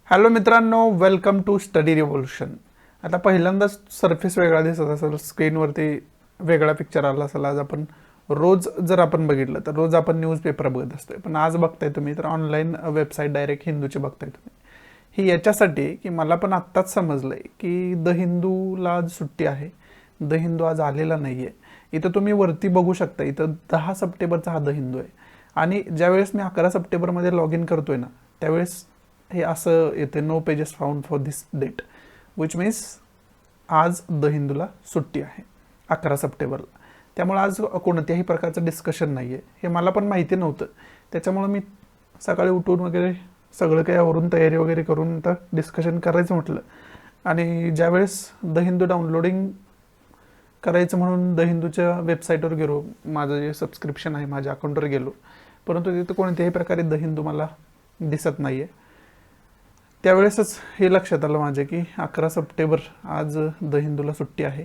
Hello मित्रांनो, welcome to study revolution. आता पहिल्यांदाच सरफेस वेगळा दिसत असेल, स्क्रीनवरती वेगळा पिक्चर आला असेल. आज आपण रोज जर आपण बघितलं तर रोज आपण न्यूजपेपर बघत असतोय, पण आज बघताय तुम्ही तर ऑनलाईन वेबसाईट डायरेक्ट हिंदूची बघताय तुम्ही. ही याच्यासाठी की मला पण आत्ताच समजलंय की द हिंदूला आज सुट्टी आहे. द हिंदू आज आलेला नाहीये. इथं तुम्ही वरती बघू शकता, इथं 10 सप्टेंबरचा हा द हिंदू आहे. आणि ज्यावेळेस मी 11 सप्टेंबरमध्ये लॉग इन करतोय ना, त्यावेळेस हे असं येते, no pages found for this date, which means आज द हिंदूला सुट्टी आहे 11 सप्टेंबरला. त्यामुळे आज कोणत्याही प्रकारचं डिस्कशन नाही आहे. हे मला पण माहिती नव्हतं. त्याच्यामुळं मी सकाळी उठून वगैरे सगळं काही आवरून तयारी वगैरे करून तर डिस्कशन करायचं म्हटलं. आणि ज्यावेळेस द हिंदू डाउनलोडिंग करायचं म्हणून द हिंदूच्या वेबसाईटवर गेलो, माझं जे सबस्क्रिप्शन आहे माझ्या अकाउंटवर गेलो, परंतु तिथं कोणत्याही प्रकारे द हिंदू मला दिसत नाही आहे. त्यावेळेसच हे लक्षात आलं माझ्या की 11 सप्टेंबर आज द हिंदूला सुट्टी आहे.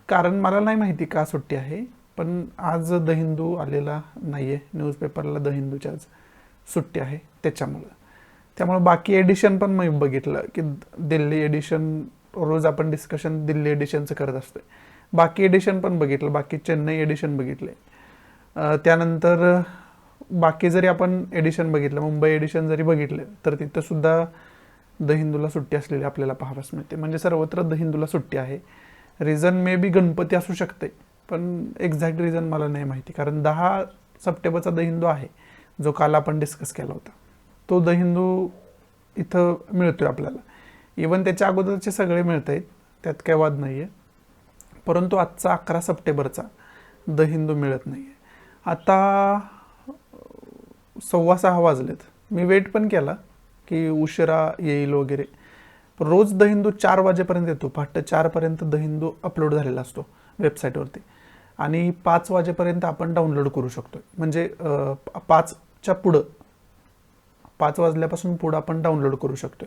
कारण मला नाही माहिती का सुट्टी आहे, पण आज द हिंदू आलेला नाही आहे न्यूजपेपरला. द हिंदूची आज सुट्टी आहे त्यामुळं बाकी एडिशन पण मी बघितलं की दिल्ली एडिशन, रोज आपण डिस्कशन दिल्ली एडिशनचं करत असतोय. बाकी एडिशन पण बघितलं, बाकी चेन्नई एडिशन बघितले. त्यानंतर बाकी जरी आपण एडिशन बघितलं, मुंबई एडिशन जरी बघितले, तर तिथं सुद्धा द हिंदूला सुट्टी असलेली आपल्याला पाहावयास मिळते. म्हणजे सर्वत्र द हिंदूला सुट्टी आहे. रिझन मे बी गणपती असू शकते, पण एक्झॅक्ट रिझन मला नाही माहिती. कारण 10 सप्टेंबरचा द हिंदू आहे, जो काल आपण डिस्कस केला होता, तो द हिंदू इथं मिळतोय आपल्याला. इवन त्याच्या अगोदरचे सगळे मिळत आहेत, त्यात काही वाद नाही आहे. परंतु आजचा 11 सप्टेंबरचा द हिंदू मिळत नाही आहे. आता 6:15 वाजलेत. मी वेट पण केला की उशिरा येईल वगैरे. रोज द हिंदू 4 वाजेपर्यंत येतो, पहाटे 4पर्यंत द हिंदू अपलोड झालेला असतो वेबसाईटवरती. आणि 5 वाजेपर्यंत आपण डाउनलोड करू शकतो. म्हणजे 5च्या पुढं, 5 वाजल्यापासून पुढं आपण डाउनलोड करू शकतो.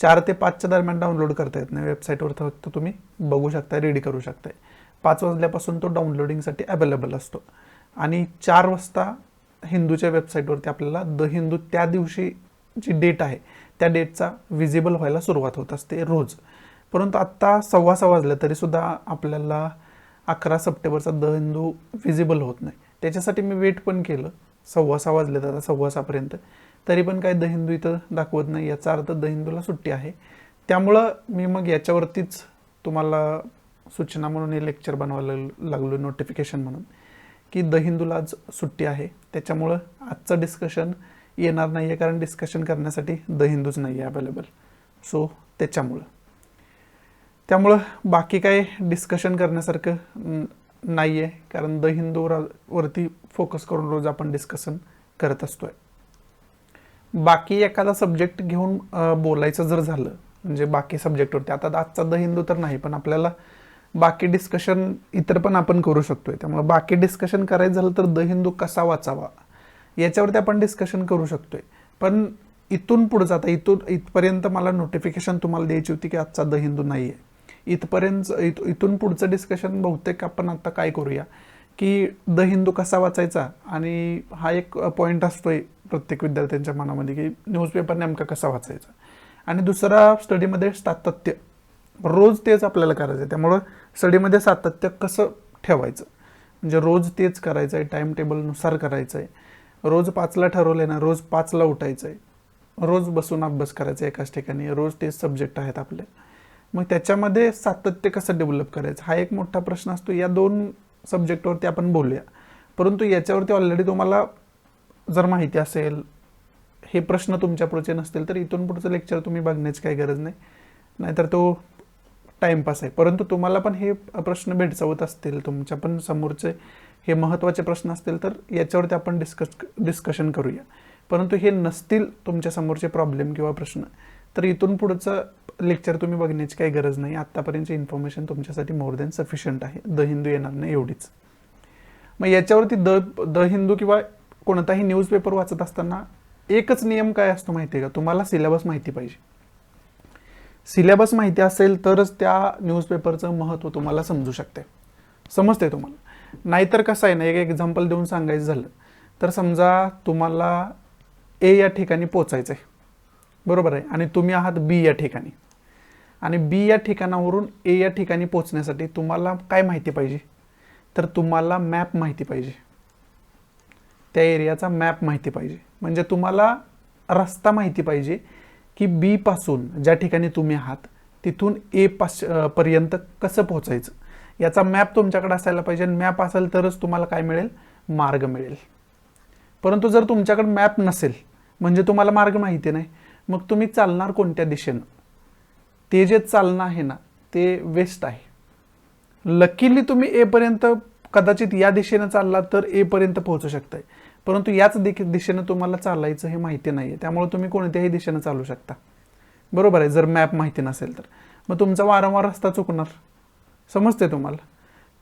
4 ते 5च्या दरम्यान डाउनलोड करता येत नाही. वेबसाईटवर फक्त तुम्ही बघू शकता, रीड करू शकताय. 5 वाजल्यापासून तो डाउनलोडिंगसाठी अवेलेबल असतो. आणि 4 वाजता हिंदूच्या वेबसाईटवरती आपल्याला द हिंदू त्या दिवशी जी डेट आहे त्या डेटचा विजिबल व्हायला सुरुवात होत असते रोज. परंतु आत्ता 6:15 वाजले तरीसुद्धा आपल्याला 11 सप्टेंबरचा द हिंदू विजिबल होत नाही. त्याच्यासाठी मी वेट पण केलं. 6:15 वाजले तर 6:15पर्यंत, तरी पण काय द हिंदू इथं दाखवत नाही. याचा अर्थ द हिंदूला सुट्टी आहे. त्यामुळं मी मग याच्यावरतीच तुम्हाला सूचना म्हणून हे लेक्चर बनवायला लागलो, नोटिफिकेशन म्हणून, की द हिंदूला आज सुट्टी आहे. त्याच्यामुळं आजचं डिस्कशन येणार नाही आहे, कारण डिस्कशन करण्यासाठी द हिंदूच नाही आहे अवेलेबल. सो त्यामुळं बाकी काय डिस्कशन करण्यासारखं नाही आहे, कारण द हिंदूवरती फोकस करून रोज आपण डिस्कशन करत असतोय. बाकी एखादा सब्जेक्ट घेऊन बोलायचं जर झालं, म्हणजे बाकी सब्जेक्टवरती, आता आजचा द हिंदू तर नाही, पण आपल्याला बाकी डिस्कशन इतर पण आपण करू शकतोय. त्यामुळे बाकी डिस्कशन करायचं झालं तर द हिंदू कसा वाचावा याच्यावरती आपण डिस्कशन करू शकतोय. पण इथून पुढचं, आता इथपर्यंत मला नोटिफिकेशन तुम्हाला द्यायची होती की आजचा द हिंदू नाही आहे. इथून पुढचं डिस्कशन बहुतेक आपण आता काय करूया की द हिंदू कसा वाचायचा. आणि हा एक पॉईंट असतोय प्रत्येक विद्यार्थ्यांच्या मनामध्ये की न्यूजपेपर नेमका कसा वाचायचा. आणि दुसरा, स्टडीमध्ये सातत्य, रोज तेच आपल्याला करायचं आहे. त्यामुळं स्टडीमध्ये सातत्य कसं ठेवायचं, म्हणजे रोज तेच करायचं आहे, टाईम टेबलनुसार करायचं आहे. रोज 5ला ठरवलं आहे ना, रोज 5ला उठायचं आहे, रोज बसून अभ्यास करायचा आहे एकाच ठिकाणी. रोज तेच सब्जेक्ट आहेत आपले. मग त्याच्यामध्ये सातत्य कसं डेव्हलप करायचं हा एक मोठा प्रश्न असतो. या 2 सब्जेक्टवरती आपण बोलूया. परंतु याच्यावरती ऑलरेडी तुम्हाला जर माहिती असेल, हे प्रश्न तुमच्या पुढचे नसतील, तर इथून पुढचं लेक्चर तुम्ही बघण्याची काही गरज नाही, नाहीतर तो टाईमपास आहे. परंतु तुम्हाला पण हे प्रश्न भेडसावत असतील, तुमच्या पण समोरचे हे महत्त्वाचे प्रश्न असतील, तर याच्यावरती आपण डिस्कशन करूया. परंतु हे नसतील तुमच्या समोरचे प्रॉब्लेम किंवा प्रश्न, तर इथून पुढचं लेक्चर तुम्ही बघण्याची काही गरज नाही. आत्तापर्यंतची इन्फॉर्मेशन तुमच्यासाठी मोर दॅन सफिशियंट आहे. द हिंदू येणार नाही एवढीच. मग याच्यावरती द हिंदू किंवा कोणताही न्यूजपेपर वाचत असताना एकच नियम काय असतो माहिती आहे का? तुम्हाला सिलेबस माहिती पाहिजे. सिलेबस माहिती असेल तरच त्या न्यूजपेपरचं महत्त्व तुम्हाला समजू शकते, समजते तुम्हाला. नाहीतर कसं आहे ना, एक एक्झाम्पल देऊन सांगायचं झालं तर, समजा तुम्हाला ए या ठिकाणी पोचायचं आहे, बरोबर आहे, आणि तुम्ही आहात बी या ठिकाणी, आणि बी या ठिकाणावरून ए या ठिकाणी पोहोचण्यासाठी तुम्हाला काय माहिती पाहिजे, तर तुम्हाला मॅप माहिती पाहिजे, त्या एरियाचा मॅप माहिती पाहिजे. म्हणजे तुम्हाला रस्ता माहिती पाहिजे की बी पासून ज्या ठिकाणी तुम्ही आहात तिथून ए पर्यंत कसं पोहोचायचं, याचा मॅप तुमच्याकडे असायला पाहिजे. मॅप असेल तरच तुम्हाला काय मिळेल, मार्ग मिळेल. परंतु जर तुमच्याकडे मॅप नसेल, म्हणजे तुम्हाला मार्ग माहिती नाही, मग तुम्ही चालणार कोणत्या दिशेनं, ते जे चालणं आहे ना ते वेस्ट आहे. लकीली तुम्ही ए पर्यंत कदाचित या दिशेनं चालला तर ए पर्यंत पोहोचू शकताय, परंतु याच दिशेनं तुम्हाला चालायचं हे माहिती नाहीये, त्यामुळे तुम्ही कोणत्याही दिशेनं चालू शकता. बरोबर आहे, जर मॅप माहिती नसेल तर मग तुमचा वारंवार रस्ता चुकणार. समजते तुम्हाला?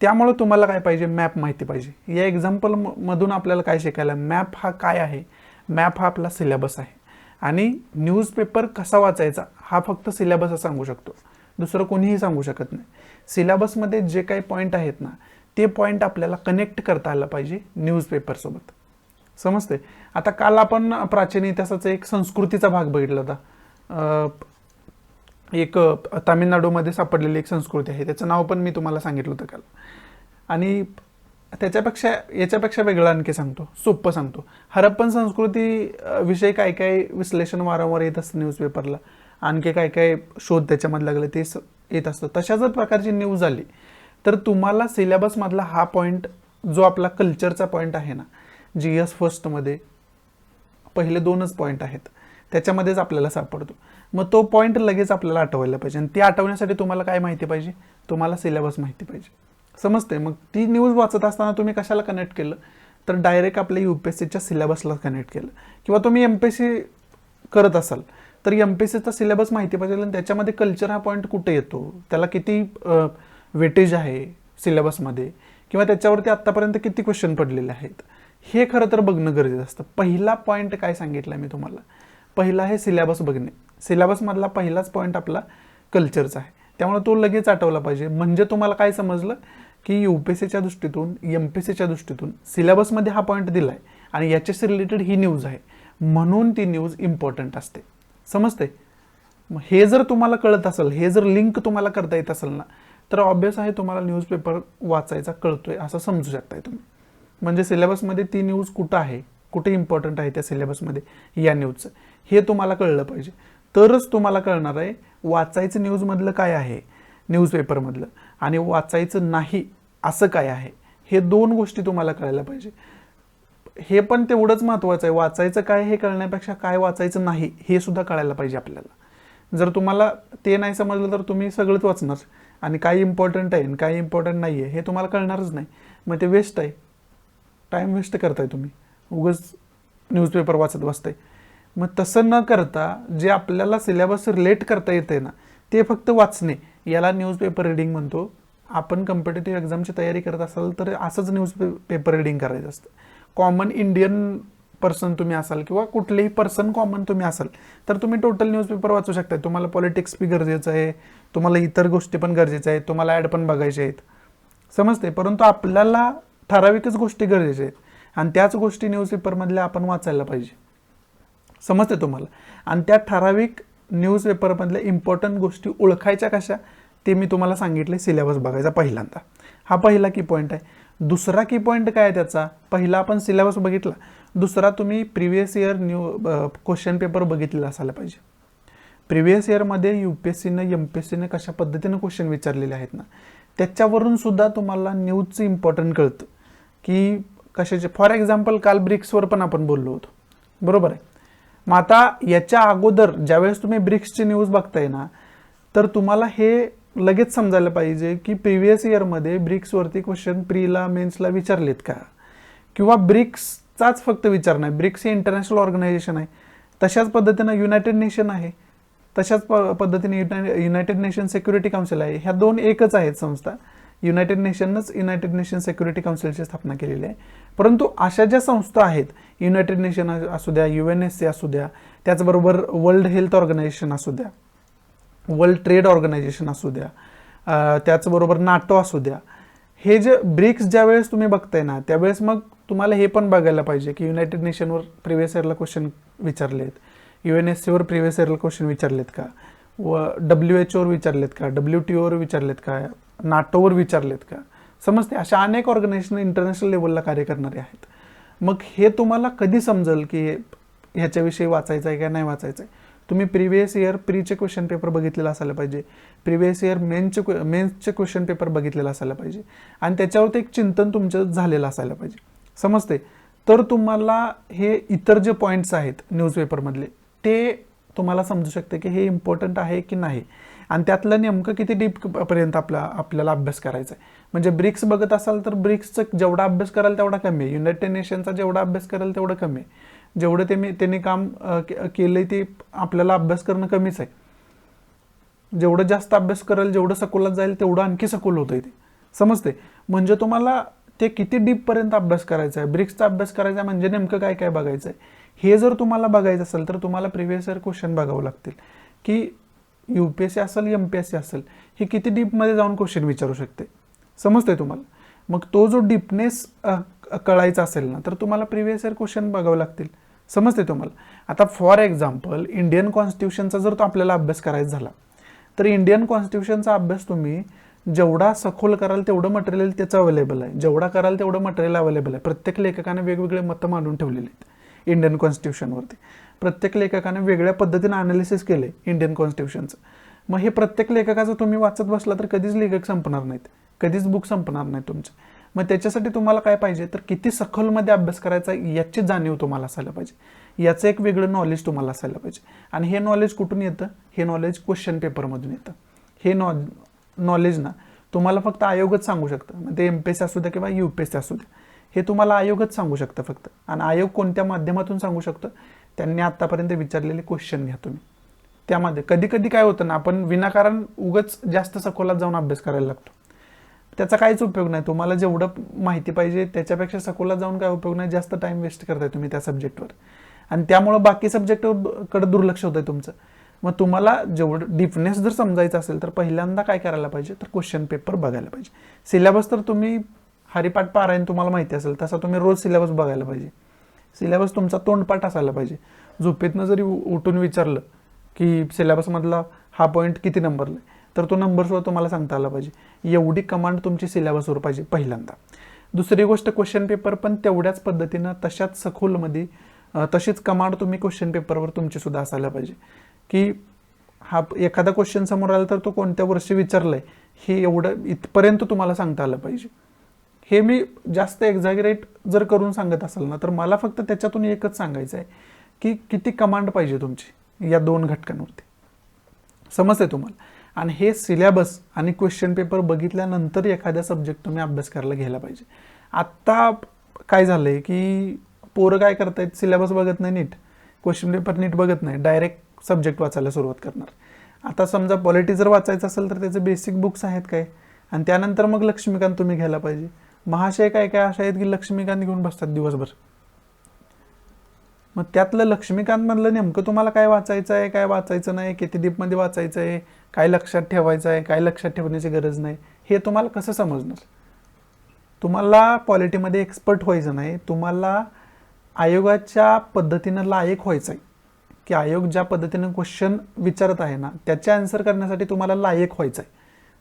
त्यामुळे तुम्हाला काय पाहिजे, मॅप माहिती पाहिजे. या एक्झाम्पल मधून आपल्याला काय शिकायला, मॅप हा काय आहे, मॅप हा आपला सिलेबस आहे, आणि न्यूजपेपर कसा वाचायचा हा फक्त सिलेबस सांगू शकतो, दुसरं कोणीही सांगू शकत नाही. सिलेबसमध्ये जे काही पॉईंट आहेत ना ते पॉईंट आपल्याला कनेक्ट करता आलं पाहिजे न्यूजपेपरसोबत. समजते? आता काल आपण प्राचीन इतिहासाचा एक संस्कृतीचा भाग बघितला होता. एक तामिळनाडूमध्ये सापडलेली एक संस्कृती आहे, त्याचं नाव पण मी तुम्हाला सांगितलं होतं काल. आणि याच्यापेक्षा वेगळं आणखी सांगतो, सोपं सांगतो. हरप्पन संस्कृती विषयी काय काय विश्लेषण वारंवार येत असतं न्यूजपेपरला, आणखी काय काय शोध त्याच्यामध्ये लागले ते येत असतं. तशा जर प्रकारची न्यूज आली तर तुम्हाला सिलेबसमधला हा पॉईंट जो आपला कल्चरचा पॉईंट आहे ना, GS फर्स्टमध्ये पहिले 2च पॉईंट आहेत, त्याच्यामध्येच आपल्याला सापडतो. मग तो पॉईंट लगेच आपल्याला आठवायला पाहिजे, आणि ते आठवण्यासाठी तुम्हाला काय माहिती पाहिजे, तुम्हाला सिलेबस माहिती पाहिजे. समजते? मग ती न्यूज वाचत असताना तुम्ही कशाला कनेक्ट केलं, तर डायरेक्ट आपल्या UPSCच्या सिलेबसला कनेक्ट केलं. किंवा तुम्ही MPSC करत असाल तर MPSCचा सिलेबस माहिती पाहिजे, आणि त्याच्यामध्ये कल्चर हा पॉईंट कुठे येतो, त्याला किती वेटेज आहे सिलेबसमध्ये, किंवा त्याच्यावरती आत्तापर्यंत किती क्वेश्चन पडलेले आहेत, हे खरं तर बघणं गरजेचं असतं. पहिला पॉईंट काय सांगितलं मी तुम्हाला, पहिला आहे सिलेबस बघणे. सिलेबसमधला पहिलाच पॉईंट आपला कल्चरचा आहे, त्यामुळे तो लगेच आठवला पाहिजे. म्हणजे तुम्हाला काय समजलं की UPSCच्या दृष्टीतून, MPSCच्या दृष्टीतून सिलेबसमध्ये हा पॉईंट दिला आहे आणि याच्याशी रिलेटेड ही न्यूज आहे, म्हणून ती न्यूज इम्पॉर्टंट असते. समजते? मग हे जर तुम्हाला कळत असेल, हे जर लिंक तुम्हाला करता येत असेल ना, तर ऑब्वियस आहे तुम्हाला न्यूजपेपर वाचायचा कळतोय असं समजू शकताय तुम्ही. म्हणजे सिलेबसमध्ये ती न्यूज कुठं आहे, कुठे इम्पॉर्टंट आहे त्या सिलेबसमध्ये या न्यूजचं, हे तुम्हाला कळलं पाहिजे. तरच तुम्हाला कळणार आहे वाचायचं न्यूजमधलं काय आहे, न्यूजपेपरमधलं, आणि वाचायचं नाही असं काय आहे. हे 2 गोष्टी तुम्हाला कळायला पाहिजे. हे पण तेवढंच महत्त्वाचं आहे, वाचायचं काय हे कळण्यापेक्षा काय वाचायचं नाही हे सुद्धा कळायला पाहिजे आपल्याला. जर तुम्हाला ते नाही समजलं तर तुम्ही सगळंच वाचणार, आणि काय इम्पॉर्टंट आहे आणि काय इम्पॉर्टंट नाही आहे हे तुम्हाला कळणारच नाही. मग ते वेस्ट आहे, टाईम वेस्ट करताय तुम्ही, उगाच न्यूजपेपर वाचत बसताय. मग तसं न करता जे आपल्याला सिलेबस रिलेट करता येते ना ते फक्त वाचणे, याला न्यूजपेपर रिडिंग म्हणतो. आपण कॉम्पिटेटिव्ह एक्झामची तयारी करत असाल तर असंच न्यूजपेपर रिडिंग करायचं असतं. कॉमन इंडियन पर्सन तुम्ही असाल किंवा कुठलेही पर्सन कॉमन तुम्ही असाल तर तुम्ही टोटल न्यूजपेपर वाचू शकता. तुम्हाला पॉलिटिक्स बी गरजेचं आहे, तुम्हाला इतर गोष्टी पण गरजेच्या आहेत, तुम्हाला ॲड पण बघायचे आहेत. समजते? परंतु आपल्याला ठराविकच गोष्टी गरजेच्या आहेत, आणि त्याच गोष्टी न्यूजपेपरमधल्या आपण वाचायला पाहिजे. समजते तुम्हाला? आणि त्या ठराविक न्यूजपेपरमधल्या इम्पॉर्टंट गोष्टी ओळखायच्या कशा ते मी तुम्हाला सांगितले, सिलेबस बघायचा पहिल्यांदा. हा पहिला की पॉईंट आहे. दुसरा की पॉईंट काय आहे त्याचा, पहिला आपण सिलेबस बघितला, दुसरा तुम्ही प्रिव्हियस इयर क्वेश्चन पेपर बघितलेला असायला पाहिजे. प्रिव्हियस इयरमध्ये UPSCनं MPSCनं कशा पद्धतीनं क्वेश्चन विचारलेले आहेत ना, त्याच्यावरून सुद्धा तुम्हाला न्यूजचं इम्पॉर्टंट कळतं की कशाचे. फॉर एक्झाम्पल काल ब्रिक्सवर पण आपण बोललो होतो, बरोबर आहे. मग आता याच्या अगोदर ज्यावेळेस तुम्ही ब्रिक्सची न्यूज बघताय ना, तर तुम्हाला हे लगेच समजायला पाहिजे की प्रिव्हियस इयरमध्ये ब्रिक्सवरती क्वेश्चन प्रीला मेन्सला विचारलेत का, किंवा ब्रिक्सचाच फक्त विचार नाही. ब्रिक्स हे इंटरनॅशनल ऑर्गनायझेशन आहे, तशाच पद्धतीनं युनायटेड नेशन आहे, तशाच पद्धतीने युनायटेड नेशन सिक्युरिटी काउन्सिल आहे. ह्या 2 एकच आहेत संस्था. युनायटेड नेशन सिक्युरिटी काउन्सिलची स्थापना केलेली आहे. परंतु अशा ज्या संस्था आहेत, युनायटेड नेशन असू द्या, UNSC असू द्या, त्याचबरोबर वर्ल्ड हेल्थ ऑर्गनायझेशन असू द्या, वर्ल्ड ट्रेड ऑर्गनायझेशन असू द्या, त्याचबरोबर NATO असू द्या, हे जे ब्रिक्स ज्यावेळेस तुम्ही बघताय ना त्यावेळेस मग तुम्हाला हे पण बघायला पाहिजे की युनायटेड नेशनवर प्रिव्हियस इयरला क्वेश्चन विचारले आहेत, UNSCवर प्रिव्हियस इयर क्वेश्चन विचारलेत का, व WHO वर विचारलेत का, WTOवर विचारलेत का, नाटोवर विचारलेत का. समजते, अशा अनेक ऑर्गनायझेशन इंटरनॅशनल लेवलला कार्य करणारे आहेत. मग हे तुम्हाला कधी समजेल की ह्याच्याविषयी वाचायचं आहे का नाही वाचायचं आहे. तुम्ही प्रिव्हियस इयर प्रीचे क्वेश्चन पेपर बघितलेला असायला पाहिजे, प्रिव्हियस इयर मेन्सचे क्वेश्चन पेपर बघितलेला असायला पाहिजे, आणि त्याच्यावरती एक चिंतन तुमचं झालेलं असायला पाहिजे. समजते, तर तुम्हाला हे इतर जे पॉईंट्स आहेत न्यूजपेपरमधले ते तुम्हाला समजू शकते की हे इम्पॉर्टंट आहे की नाही, आणि त्यातलं नेमकं किती डीपपर्यंत आपल्याला अभ्यास करायचा आहे. म्हणजे ब्रिक्स बघत असाल तर ब्रिक्सचं जेवढा अभ्यास कराल तेवढा कमी आहे, युनायटेड नेशनचा जेवढा अभ्यास कराल तेवढं कमी आहे, जेवढं त्यांनी काम केलंय ते आपल्याला अभ्यास करणं कमीच आहे. जेवढं जास्त अभ्यास कराल, जेवढं सखोलात जाईल तेवढं आणखी सखोल होतंय ते. समजते, म्हणजे तुम्हाला ते किती डीपपर्यंत अभ्यास करायचा आहे, ब्रिक्सचा अभ्यास करायचा आहे म्हणजे नेमकं काय काय बघायचं आहे हे जर तुम्हाला बघायचं असेल तर तुम्हाला प्रिव्हियस इयर क्वेश्चन बघावं लागतील की UPSC असेल MPSC असेल हे किती डीपमध्ये जाऊन क्वेश्चन विचारू शकते. समजते तुम्हाला. मग तो जो डीपनेस कळायचा असेल ना तर तुम्हाला प्रिव्हियस इयर क्वेश्चन बघावं लागतील. समजते तुम्हाला. आता फॉर एक्झाम्पल इंडियन कॉन्स्टिट्यूशनचा जर तो आपल्याला अभ्यास करायचा झाला तर इंडियन कॉन्स्टिट्यूशनचा अभ्यास तुम्ही जेवढा सखोल कराल तेवढं मटेरियल त्याचं अवेलेबल आहे, जेवढा कराल तेवढं मटेरियल अवेलेबल आहे. प्रत्येक लेखकाने वेगवेगळे मतं मांडून ठेवलेले आहेत इंडियन कॉन्स्टिट्यूशनवरती. प्रत्येक लेखकाने वेगळ्या पद्धतीने अनालिसिस केले इंडियन कॉन्स्टिट्यूशनचं. मग हे प्रत्येक लेखकाचं तुम्ही वाचत बसला तर कधीच लेखक संपणार नाहीत, कधीच बुक संपणार नाही तुमचं. मग त्याच्यासाठी तुम्हाला काय पाहिजे तर किती सखोलमध्ये अभ्यास करायचा याची जाणीव तुम्हाला असायला पाहिजे, याचं एक वेगळं नॉलेज तुम्हाला असायला पाहिजे. आणि हे नॉलेज कुठून येतं, हे नॉलेज क्वेश्चन पेपरमधून येतं. हे नॉलेज ना तुम्हाला फक्त आयोगच सांगू शकतं. मग ते MPSC असू द्या किंवा UPSC असू द्या, हे तुम्हाला आयोगच सांगू शकतं फक्त. आणि आयोग कोणत्या माध्यमातून सांगू शकतं, त्यांनी आत्तापर्यंत विचारलेले क्वेश्चन घ्या तुम्ही. त्यामध्ये कधी कधी काय होतं ना, आपण विनाकारण उगच जास्त सखोलात जाऊन अभ्यास करायला लागतो, त्याचा काहीच उपयोग नाही. तुम्हाला जेवढं माहिती पाहिजे त्याच्यापेक्षा सखोलात जाऊन काय उपयोग नाही, जास्त टाइम वेस्ट करताय तुम्ही त्या सब्जेक्टवर, आणि त्यामुळे बाकी सब्जेक्टकडे दुर्लक्ष होतंय तुमचं. मग तुम्हाला जेवढं डीपनेस जर समजायचं असेल तर पहिल्यांदा काय करायला पाहिजे तर क्वेश्चन पेपर बघायला पाहिजे. सिलेबस तर तुम्ही हरिपाठ पारायण तुम्हाला माहिती असेल तसा तुम्ही रोज सिलेबस बघायला पाहिजे. सिलेबस तुमचा तोंडपाठ असायला पाहिजे. झोपेतनं जरी उठून विचारलं की सिलेबसमधला हा पॉईंट किती नंबरला आहे तर तो नंबरसुद्धा तुम्हाला सांगता आला पाहिजे. एवढी कमांड तुमची सिलेबसवर पाहिजे पहिल्यांदा. दुसरी गोष्ट, क्वेश्चन पेपर पण तेवढ्याच पद्धतीनं तशाच सखोलमध्ये तशीच कमांड तुम्ही क्वेश्चन पेपरवर तुमची सुद्धा असायला पाहिजे की हा एखादा क्वेश्चन समोर आला तर तो कोणत्या वर्षी विचारलाय हे एवढं इथपर्यंत तुम्हाला सांगता आलं पाहिजे. हे मी जास्त एक्झॅगरेट जर करून सांगत असाल ना तर मला फक्त त्याच्यातून एकच सांगायचं आहे की किती कमांड पाहिजे तुमची या दोन घटकांवरती. समजते तुम्हाला. आणि हे सिलेबस आणि क्वेश्चन पेपर बघितल्यानंतर एखाद्या सब्जेक्ट तुम्ही अभ्यास करायला घ्यायला पाहिजे. आत्ता काय झालंय की पोरं काय करतायत, सिलेबस बघत नाही नीट, क्वेश्चन पेपर नीट बघत नाही, डायरेक्ट सब्जेक्ट वाचायला सुरुवात करणार. आता समजा पॉलिटी जर वाचायचं असेल तर त्याचे बेसिक बुक्स आहेत काय, आणि त्यानंतर मग लक्ष्मीकांत तुम्ही घ्यायला पाहिजे. महाशय काय काय अशा आहेत की लक्ष्मीकांत घेऊन बसतात दिवसभर. मग त्यातलं लक्ष्मीकांतमधलं नेमकं तुम्हाला काय वाचायचं आहे, काय वाचायचं नाही, किती डीपमध्ये वाचायचं आहे, काय लक्षात ठेवायचं आहे, काय लक्षात ठेवण्याची गरज नाही, हे तुम्हाला कसं समजणार. तुम्हाला पॉलिटीमध्ये एक्सपर्ट व्हायचं नाही, तुम्हाला आयोगाच्या पद्धतीनं लायक व्हायचं आहे की आयोग ज्या पद्धतीनं क्वेश्चन विचारत आहे ना त्याचे आन्सर करण्यासाठी तुम्हाला लायक व्हायचं आहे.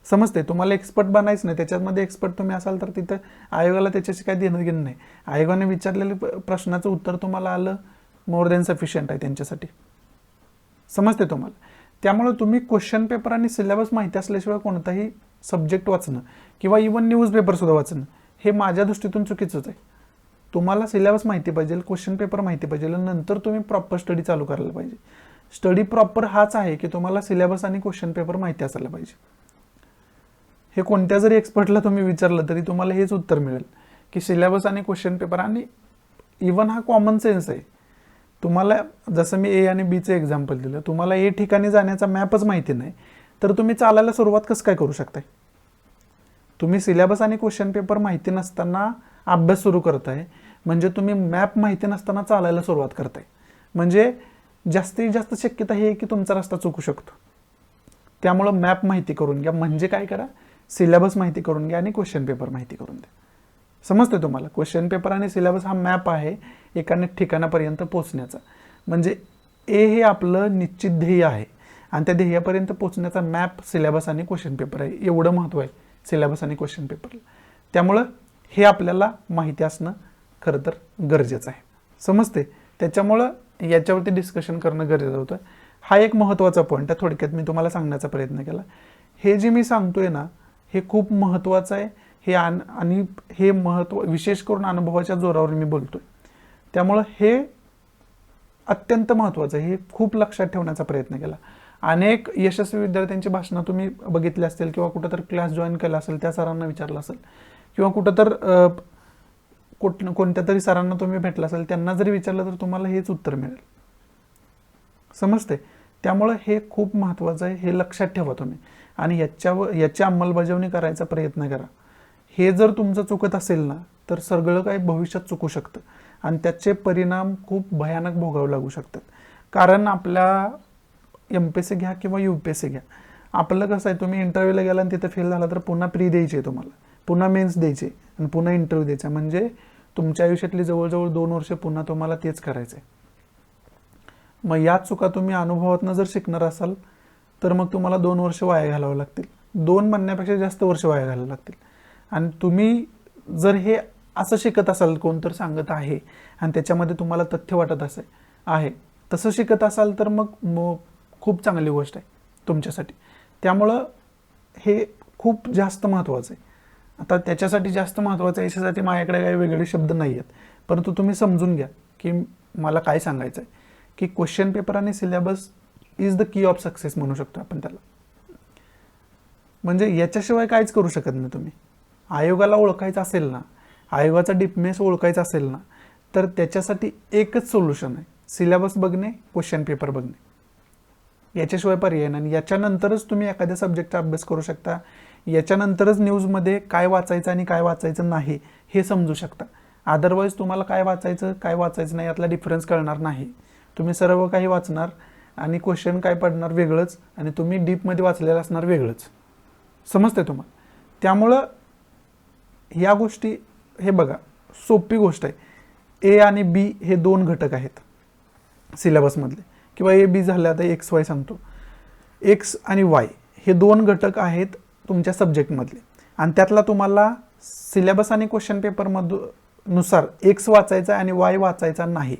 समजते. तुम्हाला एक्सपर्ट बनायचं नाही. त्याच्यामध्ये एक्सपर्ट तुम्ही असाल तर तिथं आयोगाला त्याच्याशी काही देणं घेणं नाही. आयोगाने विचारलेल्या प्रश्नाचं उत्तर तुम्हाला आलं, मोर दॅन सफिशियंट आहे त्यांच्यासाठी. समजते तुम्हाला. त्यामुळे तुम्ही क्वेश्चन पेपर आणि सिलेबस माहिती असल्याशिवाय कोणताही सब्जेक्ट वाचणं किंवा इव्हन न्यूजपेपरसुद्धा वाचणं हे माझ्या दृष्टीतून चुकीचंच आहे. तुम्हाला सिलेबस माहिती पाहिजे, क्वेश्चन पेपर माहिती पाहिजे, नंतर तुम्ही प्रॉपर स्टडी चालू करायला पाहिजे. स्टडी प्रॉपर हाच आहे की तुम्हाला सिलेबस आणि क्वेश्चन पेपर माहिती असायला पाहिजे. हे कोणत्या जरी एक्सपर्टला तुम्ही विचारलं तरी तुम्हाला हेच उत्तर मिळेल की सिलेबस आणि क्वेश्चन पेपर. आणि इवन हा कॉमन सेन्स आहे. तुम्हाला जसं मी A आणि Bचं एक्झाम्पल दिलं, तुम्हाला A ठिकाणी जाण्याचा मॅपच माहिती नाही तर तुम्ही चालायला सुरुवात कसं काय करू शकताय. तुम्ही सिलेबस आणि क्वेश्चन पेपर माहिती नसताना अभ्यास सुरू करताय म्हणजे तुम्ही मॅप माहिती नसताना चालायला सुरुवात करताय. म्हणजे जास्तीत जास्त शक्यता ही आहे की तुमचा रस्ता चुकू शकतो. त्यामुळं मॅप माहिती करून घ्या. म्हणजे काय करा, सिलेबस माहिती करून घ्या आणि क्वेश्चन पेपर माहिती करून द्या. समजते तुम्हाला. क्वेश्चन पेपर आणि सिलेबस हा मॅप आहे एका ठिकाणापर्यंत पोहोचण्याचा. म्हणजे ए हे आपलं निश्चित ध्येय आहे आणि त्या ध्येयापर्यंत पोहोचण्याचा मॅप सिलेबस आणि क्वेश्चन पेपर आहे. एवढं महत्त्व आहे सिलेबस आणि क्वेश्चन पेपरला. त्यामुळं हे आपल्याला माहिती असणं खरं तर गरजेचं आहे. समजते? त्याच्यामुळं याच्यावरती डिस्कशन करणं गरजेचं होतं. हा एक महत्त्वाचा पॉईंट आहे, थोडक्यात मी तुम्हाला सांगण्याचा प्रयत्न केला. हे जे मी सांगतोय ना हे खूप महत्त्वाचं आहे. हे आणि हे महत्त्व विशेष करून अनुभवाच्या जोरावर मी बोलतोय. त्यामुळं हे अत्यंत महत्त्वाचं आहे. हे खूप लक्षात ठेवण्याचा प्रयत्न केला. अनेक यशस्वी विद्यार्थ्यांची भाषणं तुम्ही बघितली असतील किंवा कुठं तर क्लास जॉईन केला असेल, त्या सरांना विचारलं असेल किंवा कुठं तर कोणत्या तरी सरांना तुम्ही भेटला असेल, त्यांना जरी विचारलं तर तुम्हाला हेच उत्तर मिळेल. समजते? त्यामुळं हे खूप महत्त्वाचं आहे. हे लक्षात ठेवा तुम्ही आणि याची अंमलबजावणी करायचा प्रयत्न करा. हे जर तुमचं चुकत असेल ना तर सगळं काही भविष्यात चुकू शकतं आणि त्याचे परिणाम खूप भयानक भोगावे लागू शकतात. कारण आपल्या MPSC घ्या किंवा UPSC घ्या, आपलं कसं आहे, तुम्ही इंटरव्ह्यूला गेला आणि तिथं फेल झाला तर पुन्हा प्री द्यायची आहे तुम्हाला, पुन्हा मेन्स द्यायचे आणि पुन्हा इंटरव्ह्यू द्यायचा. म्हणजे तुमच्या आयुष्यातली जवळजवळ 2 वर्ष पुन्हा तुम्हाला तेच करायचं आहे. मग या चुका तुम्ही अनुभवातनं जर शिकणार असाल तर मग तुम्हाला 2 वर्ष वाया घालावं लागतील. 2 म्हणण्यापेक्षा जास्त वर्ष वाया घालावं लागतील. आणि तुम्ही जर हे असं शिकत असाल, कोणतर सांगत आहे आणि त्याच्यामध्ये तुम्हाला तथ्य वाटत आहे तसं शिकत असाल तर मग खूप चांगली गोष्ट आहे तुमच्यासाठी. त्यामुळं हे खूप जास्त महत्त्वाचं आहे. आता त्याच्यासाठी जास्त महत्त्वाचं आहे, याच्यासाठी माझ्याकडे काही वेगळे शब्द नाही आहेत, परंतु तुम्ही समजून घ्या की मला काय सांगायचं आहे. की क्वेश्चन पेपर आणि syllabus is the key of success म्हणू शकतो आपण त्याला. म्हणजे याच्याशिवाय काहीच करू शकत नाही तुम्ही. आयोगाला ओळखायचं असेल ना, आयोगाचा डिपमेस ओळखायचा असेल ना, तर त्याच्यासाठी एकच सोल्युशन आहे, सिलेबस बघणे, क्वेश्चन पेपर बघणे. याच्याशिवाय पर्याय नाही. याच्यानंतरच तुम्ही एखाद्या सब्जेक्टचा अभ्यास करू शकता. याच्यानंतरच न्यूजमध्ये काय वाचायचं आणि काय वाचायचं नाही हे समजू शकता. अदरवाईज तुम्हाला काय वाचायचं नाही यातला डिफरन्स कळणार नाही. तुम्ही सर्व काही वाचणार आणि क्वेश्चन काय पडणार वेगळंच आणि तुम्ही डीपमध्ये वाचलेलं असणार वेगळंच. समजते तुम्हाला? त्यामुळं या गोष्टी, हे बघा सोपी गोष्ट आहे. ए आणि बी हे 2 घटक आहेत सिलेबसमधले, किंवा ए बी झाले, आता XY सांगतो. X आणि Y हे 2 घटक आहेत तुमच्या सब्जेक्टमधले आणि त्यातला तुम्हाला सिलेबस आणि क्वेश्चन पेपरनुसार X वाचायचा आणि Y वाचायचा नाही.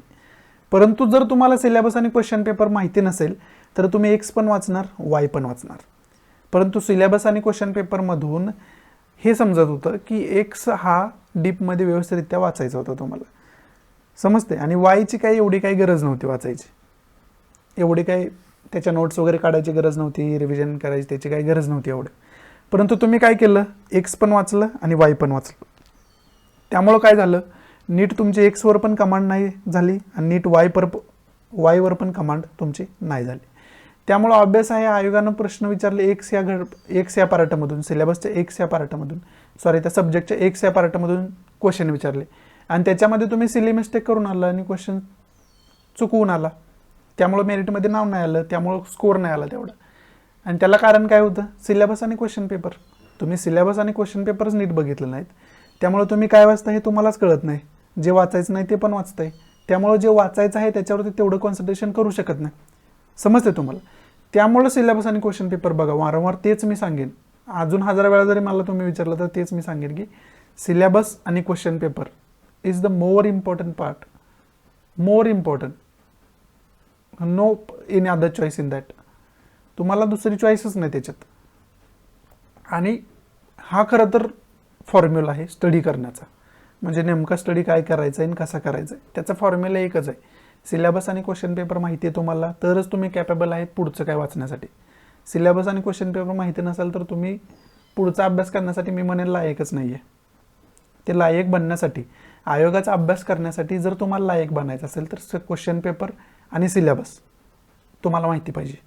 परंतु जर तुम्हाला सिलेबस आणि क्वेश्चन पेपर माहिती नसेल तर तुम्ही X पण वाचणार, Y पण वाचणार. परंतु सिलेबस आणि क्वेश्चन पेपरमधून हे समजत होतं की X हा डीपमध्ये व्यवस्थितरित्या वाचायचा होता तुम्हाला. समजते? आणि Yची काही एवढी काही गरज नव्हती वाचायची, एवढी काही त्याच्या नोट्स वगैरे काढायची गरज नव्हती, रिव्हिजन करायची त्याची काही गरज नव्हती एवढं. परंतु तुम्ही काय केलं, X पण वाचलं आणि Y पण वाचलं. त्यामुळं काय झालं, नीट तुमची X वर पण कमांड नाही झाली आणि नीट Y वर पण कमांड तुमची नाही झाली. त्यामुळं अभ्यास आहे, आयोगानं प्रश्न विचारले X या पार्टमधून, सिलेबसच्या X या पार्टमधून, त्या सब्जेक्टच्या X या पार्टमधून क्वेश्चन विचारले आणि त्याच्यामध्ये तुम्ही सिली मिस्टेक करून आला आणि क्वेश्चन चुकवून आला. त्यामुळं मेरिटमध्ये नाव नाही आलं, त्यामुळं स्कोअर नाही आला तेवढा. आणि त्याला कारण काय होतं, सिलेबस आणि क्वेश्चन पेपर. तुम्ही सिलेबस आणि क्वेश्चन पेपरच नीट बघितलं नाहीत. त्यामुळे तुम्ही काय वाचता हे तुम्हालाच कळत नाही. जे वाचायचं नाही ते पण वाचताय. त्यामुळे जे वाचायचं आहे त्याच्यावरती तेवढं कॉन्सन्ट्रेशन करू शकत नाही. समजते तुम्हाला? त्यामुळे सिलेबस आणि क्वेश्चन पेपर बघा. वारंवार तेच मी सांगेन, अजून 1000 वेळा जरी मला तुम्ही विचारलं तर तेच मी सांगेन की सिलेबस आणि question paper is the more important part. More important, no any other choice in that. तुम्हाला दुसरी चॉईसच नाही त्याच्यात. आणि हा खरं तर फॉर्म्युला आहे स्टडी करण्याचा. म्हणजे नेमका स्टडी काय करायचा आहे आणि कसा करायचा आहे त्याचा फॉर्म्युला एकच आहे. सिलेबस आणि क्वेश्चन पेपर माहिती आहे तुम्हाला तरच तुम्ही कॅपेबल आहेत पुढचं काय वाचण्यासाठी. सिलेबस आणि क्वेश्चन पेपर माहिती नसाल तर तुम्ही पुढचा अभ्यास करण्यासाठी मी म्हणेन लायकच नाही आहे. ते लायक बनण्यासाठी, आयोगाचा अभ्यास करण्यासाठी जर तुम्हाला लायक बनायचं असेल तर क्वेश्चन पेपर आणि सिलेबस तुम्हाला माहिती पाहिजे,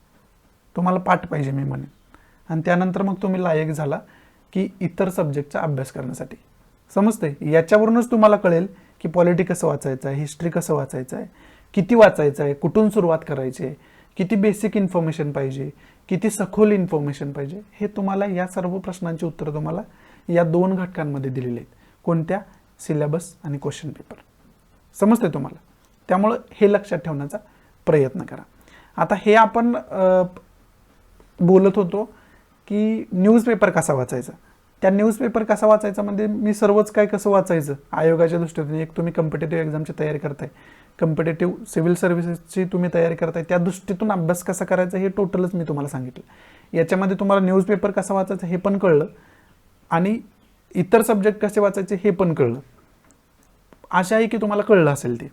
तुम्हाला पाठ पाहिजे मी म्हणेन. आणि त्यानंतर मग तुम्ही लायक झाला की इतर सब्जेक्टचा अभ्यास करण्यासाठी. समजते? याच्यावरूनच तुम्हाला कळेल की पॉलिटी कसं वाचायचं आहे, हिस्ट्री कसं वाचायचं आहे, किती वाचायचं आहे, कुठून सुरुवात करायची आहे, किती बेसिक इन्फॉर्मेशन पाहिजे, किती सखोल इन्फॉर्मेशन पाहिजे. हे तुम्हाला या सर्व प्रश्नांची उत्तरं तुम्हाला या 2 घटकांमध्ये दिलेली आहेत. कोणत्या? सिलेबस आणि क्वेश्चन पेपर. समजते तुम्हाला? त्यामुळं हे लक्षात ठेवण्याचा प्रयत्न करा. आता हे आपण बोलत होतो की न्यूजपेपर कसा वाचायचा. त्या न्यूजपेपर कसा वाचायचा म्हणजे मी सर्वच काय कसं वाचायचं आयोगाच्या दृष्टीने. एक तुम्ही कॉम्पिटेटिव्ह एक्झामची तयारी करताय, कॉम्पिटेटिव्ह सिव्हिल सर्व्हिसेसची तुम्ही तयारी करताय, त्या दृष्टीतून अभ्यास कसा करायचा हे टोटलच मी तुम्हाला सांगितलं. याच्यामध्ये तुम्हाला न्यूजपेपर कसा वाचायचा हे पण कळलं आणि इतर सब्जेक्ट कसे वाचायचे हे पण कळलं. आशा आहे की तुम्हाला कळलं असेल ते.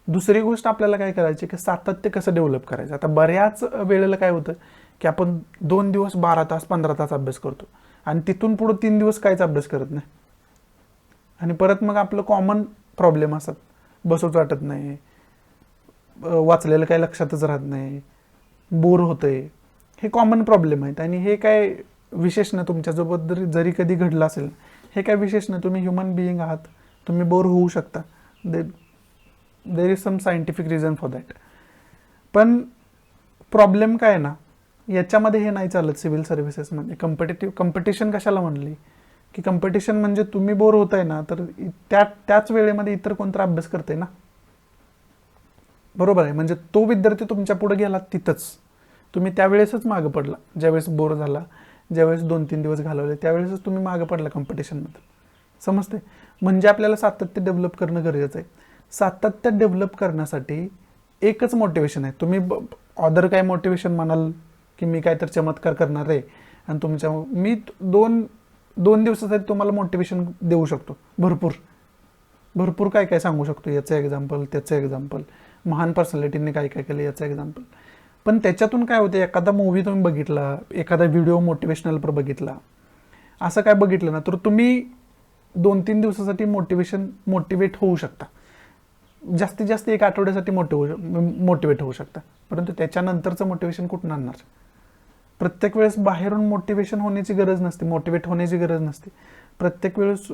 दुसरी गोष्ट आपल्याला काय करायची की सातत्य कसं डेव्हलप करायचं. आता बऱ्याच वेळेला काय होतं की आपण 2 दिवस 12 तास 15 तास अभ्यास करतो आणि तिथून पुढे 3 दिवस काहीच अभ्यास करत नाही आणि परत मग आपलं कॉमन प्रॉब्लेम असतात. बसूच वाटत नाही, वाचलेलं काही लक्षातच राहत नाही, बोर होतंय. हे कॉमन प्रॉब्लेम आहेत आणि हे काय विशेष नाही. तुमच्यासोबत जरी कधी घडलं असेल हे काय विशेष नाही. तुम्ही ह्युमन बिईंग आहात, तुम्ही बोर होऊ शकता. There is some scientific reason for that. पण प्रॉब्लेम काय ना याच्यामध्ये हे नाही चालत सिव्हिल सर्व्हिसेसमध्ये. कॉम्पिटिशन कशाला म्हणली की कॉम्पिटिशन म्हणजे तुम्ही बोर होताय ना तर त्याच वेळेमध्ये इतर कोणता अभ्यास करते ना, बरोबर आहे. म्हणजे तो विद्यार्थी तुमच्या पुढे गेला तिथंच तुम्ही त्यावेळेसच मागं पडला. ज्यावेळेस बोर झाला, ज्यावेळेस 2-3 दिवस घालवले त्यावेळेसच तुम्ही मागं पडला कॉम्पिटिशनमध्ये. समजते. म्हणजे आपल्याला सातत्य डेव्हलप करणं गरजेचं आहे. सातत्य डेव्हलप करण्यासाठी एकच मोटिवेशन आहे. तुम्ही अदर काय मोटिवेशन म्हणाल की मी काय तर चमत्कार करणार आहे आणि तुमच्या मी दोन दिवसासाठी तुम्हाला मोटिवेशन देऊ शकतो. भरपूर काय काय सांगू शकतो. याचं एक्झाम्पल, त्याचं एक्झाम्पल, महान पर्सनॅलिटीने काय काय केलं याचं एक्झाम्पल. पण त्याच्यातून काय होतं, एखादा मूवी तुम्ही बघितला, एखादा व्हिडिओ मोटिवेशनल पर बघितला, असं काय बघितलं ना तर तुम्ही 2-3 दिवसासाठी मोटिवेट होऊ शकता. जास्तीत जास्त 1 आठवड्यासाठी मोटिवेट होऊ शकता. परंतु त्याच्यानंतरचं मोटिवेशन कुठून आणणार. प्रत्येक वेळेस बाहेरून मोटिवेट होण्याची गरज नसते. प्रत्येक वेळेस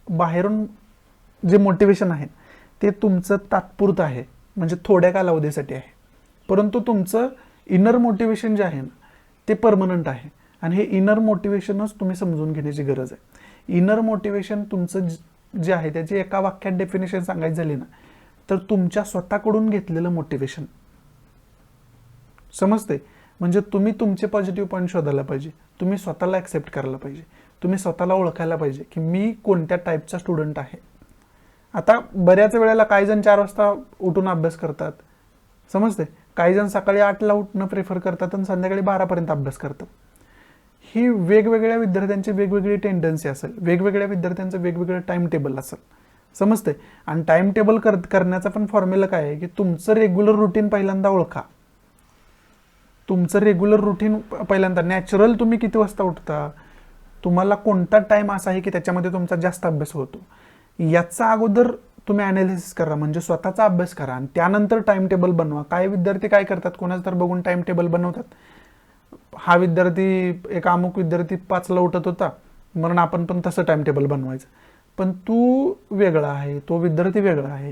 बाहेरून जे मोटिवेशन आहे ते तुमचं तात्पुरतं आहे, म्हणजे थोड्या कालावधीसाठी आहे. परंतु तुमचं इनर मोटिवेशन जे आहे ना ते परमनंट आहे आणि हे इनर मोटिवेशनच तुम्ही समजून घेण्याची गरज आहे. इनर मोटिवेशन तुमचं जे आहे त्याची एका वाक्यात डेफिनेशन सांगायची झाली ना तर तुमच्या स्वतःकडून घेतलेलं मोटिवेशन. समजते. म्हणजे तुम्ही तुमचे पॉझिटिव्ह पॉईंट शोधायला पाहिजे, तुम्ही स्वतःला ॲक्सेप्ट करायला पाहिजे, तुम्ही स्वतःला ओळखायला पाहिजे की मी कोणत्या टाईपचा स्टुडंट आहे. आता बऱ्याच वेळेला काही जण 4 वाजता उठून अभ्यास करतात. समजते. काही जण सकाळी 8ला उठणं प्रेफर करतात आणि संध्याकाळी 12पर्यंत अभ्यास करतात. ही वेगवेगळ्या विद्यार्थ्यांची वेगवेगळी टेंडन्सी असेल, वेगवेगळ्या विद्यार्थ्यांचं वेगवेगळं टाइम टेबल असेल. समजते. आणि टाइम टेबल करण्याचा पण फॉर्म्युला काय आहे की तुमचं रेग्युलर रुटीन पहिल्यांदा ओळखा. तुमचं रेग्युलर रुटीन पहिल्यांदा नॅचरल तुम्ही किती वाजता उठता, तुम्हाला कोणता टाइम असा आहे की त्याच्यामध्ये तुमचा जास्त अभ्यास होतो, याचा अगोदर तुम्ही ॲनालिसिस करा. म्हणजे स्वतःचा अभ्यास करा आणि त्यानंतर टाइम टेबल बनवा. काही विद्यार्थी काय करतात, कोणाचं तर बघून टाइम टेबल बनवतात. हा विद्यार्थी, एक अमुक विद्यार्थी 5ला उठत होता म्हणून आपण पण तसं टाइम टेबल बनवायचं. पण तू वेगळा आहे, तो विद्यार्थी वेगळा आहे.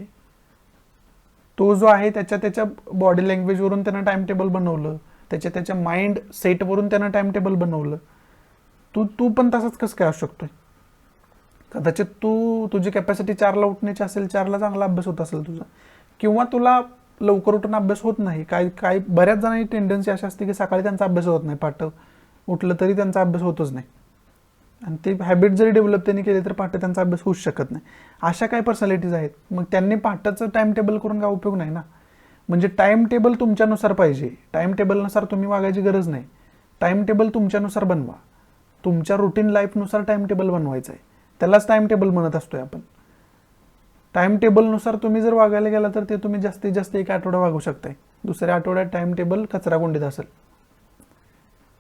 तो जो आहे त्याच्या बॉडी लँग्वेजवरून त्यानं टाइम टेबल बनवलं, त्याच्या माइंड सेटवरून त्यानं टाइम टेबल बनवलं. तू पण तसंच कसं काय असू शकतोय. कदाचित तुझी कॅपॅसिटी 4ला उठण्याची असेल, 4ला चांगला अभ्यास होत असेल तुझा, किंवा तुला लवकर उठून अभ्यास होत नाही. काही बऱ्याच जणांची टेंडन्सी अशी असते की सकाळी त्यांचा अभ्यास होत नाही, पहाटे उठलं तरी त्यांचा अभ्यास होतच नाही आणि ते हॅबिट जरी डेव्हलप त्यांनी केली तर पहाटे त्यांचा अभ्यास होऊच शकत नाही. अशा काही पर्सनॅलिटीज आहेत. मग त्यांनी पहाटेचं टाइम टेबल करून काय उपयोग नाही ना. म्हणजे टाइम टेबल तुमच्यानुसार पाहिजे. टाइम टेबलनुसार तुम्ही वागायची गरज नाही. टाइम टेबल तुमच्यानुसार बनवा. तुमच्या रुटीन लाईफनुसार टाइम टेबल बनवायचं आहे. त्यालाच टाइम टेबल म्हणत असतोय आपण. टाइम टेबलनुसार तुम्ही जर वागायला गेला तर ते तुम्ही जास्तीत जास्त 1 आठवडा वागू शकताय. दुसऱ्या आठवड्यात टाइम टेबल कचरा कोंडीत असेल.